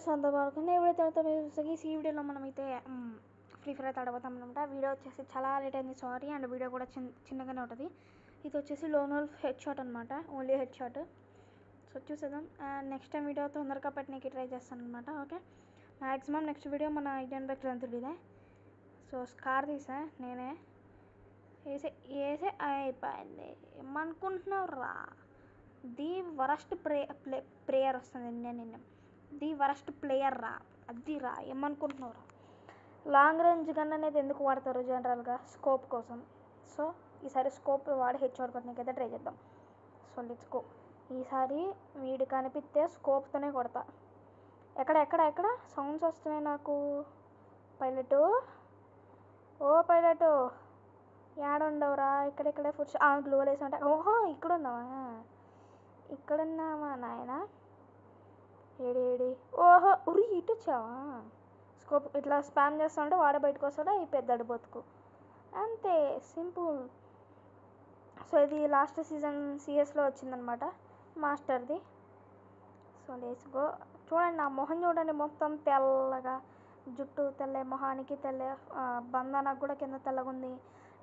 సొంత పాడుకుని ఎవరైతే ఈ వీడియోలో మనమైతే ఫ్రీ ఫైర్ అయితే ఆడబోతాం అనమాట. వీడియో వచ్చేసి చాలా లేట్ అయింది, సారీ. అండ్ వీడియో కూడా చిన్నగానే ఉంటుంది. ఇది వచ్చేసి లోన్ వోల్ఫ్ హెడ్ షాట్ అనమాట, ఓన్లీ హెడ్ షాట్. సో చూసేద్దాం. అండ్ నెక్స్ట్ టైం వీడియో తొందరగా పెట్టడానికి ట్రై చేస్తాను అనమాట. ఓకే, మ్యాక్సిమం నెక్స్ట్ వీడియో మన ఇండియన్ బైక్ ఇదే. సో స్కార్ తీసా నేనే, వేసే అయిపోయింది. ఏమనుకుంటున్నావు రా, ది వరస్ట్ ప్లేయర్ వస్తుంది నేను, ది వరస్ట్ ప్లేయర్ రా, అది రా. ఏమనుకుంటున్నావు రా, లాంగ్ రేంజ్ గన్ అనేది ఎందుకు వాడతారు జనరల్గా? స్కోప్ కోసం. సో ఈసారి స్కోప్ వాడి హెడ్ షాట్ కొట్టడానికైతే ట్రై చేద్దాం. So let's go. ఈసారి వీడు కనిపిస్తే స్కోప్తోనే కొడతా. ఎక్కడ సౌండ్స్ వస్తున్నాయి నాకు. పైలటు, ఓ పైలటు ఏడుండవురా? ఇక్కడే ఫుడ్ గ్లోల్ వేసి అంటే. ఓహో ఇక్కడున్నావా నాయన? ఏడి ఓహో ఉరి ఇటు వచ్చావా? స్కోప్ ఇట్లా స్పామ్ చేస్తా ఉంటే వాడే బయటకు వస్తాడా ఈ పెద్దడు బతుకు, అంతే సింపుల్. సో ఇది లాస్ట్ సీజన్ సిఎస్లో వచ్చిందనమాట, మాస్టర్ది. So let's go. చూడండి నా మొహం చూడండి, మొత్తం తెల్లగా, జుట్టు తెల్లే, మొహానికి తెల్లే, బంధనకు కూడా కింద తెల్లగా ఉంది,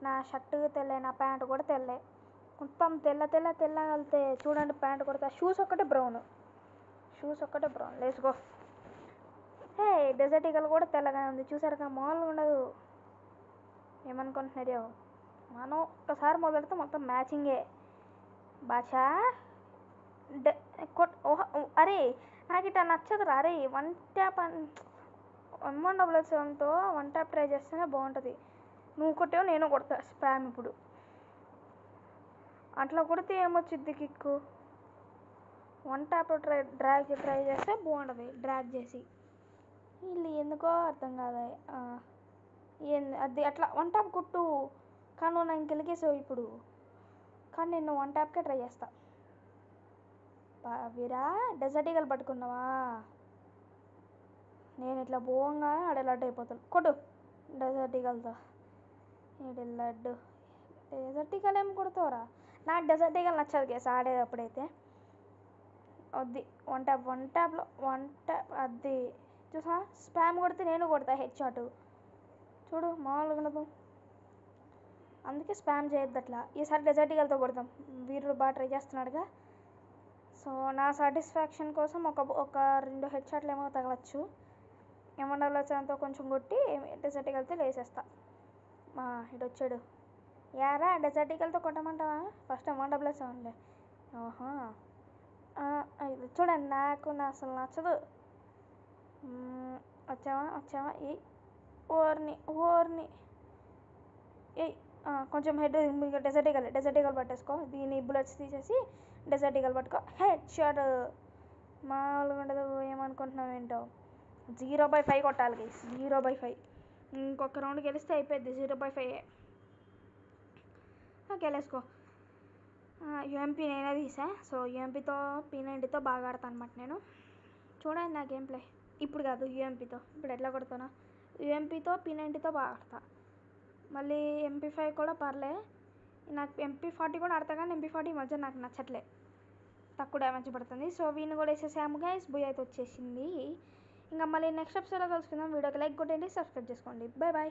నా షర్టు తెల్లే, నా ప్యాంటు కూడా తెల్లే, మొత్తం తెల్ల వెళ్తే చూడండి. ప్యాంట్ కొడతా, షూస్ ఒక్కటే brown. Let's go. Hey Desert Eagle కూడా తెల్లగానే ఉంది, చూసారుగా? మామూలుగా ఉండదు. ఏమనుకుంటున్నారో, మనం ఒక్కసారి మొదలెడితే మొత్తం మ్యాచింగే బాషా. అరే నాకు ఇట్లా నచ్చదురా. అరే వన్ ట్యాప్ M177తో వన్ ట్యాప్ ట్రై చేస్తేనే బాగుంటుంది. నువ్వు కొట్టావు, నేను కొడతా స్పామ్. ఇప్పుడు అట్లా కొడితే ఏమొచ్చింది కిక్కు? వన్ ట్యాప్ ట్రై చేస్తే బాగుంటుంది, డ్రాగ్ చేసి. వీళ్ళు ఎందుకో అర్థం కాదు. అది అట్లా వన్ ట్యాప్ కొట్టు, కానీ నువ్వు నాకు గెలిగేసావు ఇప్పుడు. కానీ నేను వన్ ట్యాప్కే ట్రై చేస్తా. వీరా డెజర్ట్ ఈగల్ పట్టుకున్నావా? నేను ఇట్లా పోగానే ఆడ లడ్డు అయిపోతాను. కొట్టు డెజర్ట్ ఈగల్తో. ఇది లడ్డు డెజర్ట్ ఈగల్ ఏం కొడతావురా? నాకు డెజర్ట్ ఈగల్ నచ్చదు కేసు ఆడేటప్పుడైతే. వద్ది వన్ ట్యాప్లో అది చూసా, స్పామ్ కొడితే నేను కొడతా హెడ్ షాట్. చూడు మామూలుగా ఉండదు, అందుకే స్పామ్ చేయొద్దు అట్లా. ఈసారి డెజర్ట్ ఈగల్తో కొడతాం, వీరుడు బాగా ట్రై చేస్తున్నాడుగా. సో నా సాటిస్ఫాక్షన్ కోసం ఒక 2 హెడ్ షాట్లు ఏమో తగలచ్చు. M177తో కొంచెం కొట్టి డెజర్ట్ ఈగల్తో వేసేస్తా. ఇటు వచ్చాడు. యారా డెజర్ట్ ఈగల్తో కొట్టమంటావా? ఫస్ట్ M177లే. ఓహో చూడండి, నాకు అసలు నచ్చదు. వచ్చావా ఈ ఓర్ని ఏ కొంచెం హెడ్ డెజర్ట్ ఈగల్ పట్టేసుకో. దీని బుల్లెట్స్ తీసేసి డెజర్ట్ ఈగల్ పట్టుకో, హెడ్ షాట్. మామూలుగా ఉండదు. ఏమనుకుంటున్నావు ఏంటో, 0/5 కొట్టాలి గైస్, 0/5. ఇంకొక రౌండ్ గెలిస్తే అయిపోయింది, 0/5. Okay let's go. UMP నేనే తీసా. సో UMPతో P90తో బాగా ఆడతాను అనమాట నేను. చూడండి నా గేమ్ ప్లే. ఇప్పుడు కాదు, UMPతో. ఇప్పుడు ఎట్లా కొడతానా? UMPతో P90తో బాగా ఆడతా. మళ్ళీ MP5 కూడా పర్లే. నాకు MP40 కూడా ఆడతా, కానీ MP40 ఈ మధ్య నాకు నచ్చట్లే, తక్కువ డ్యామేజ్ పడుతుంది. సో వీడిని కూడా వేసేసాము గైస్. బుయ్ అయితే వచ్చేసింది. ఇంకా మళ్ళీ నెక్స్ట్ ఎపిసోడ్లో కలుసుకుందాం. వీడియోకి లైక్ కొట్టండి, సబ్స్క్రైబ్ చేసుకోండి. బాయ్.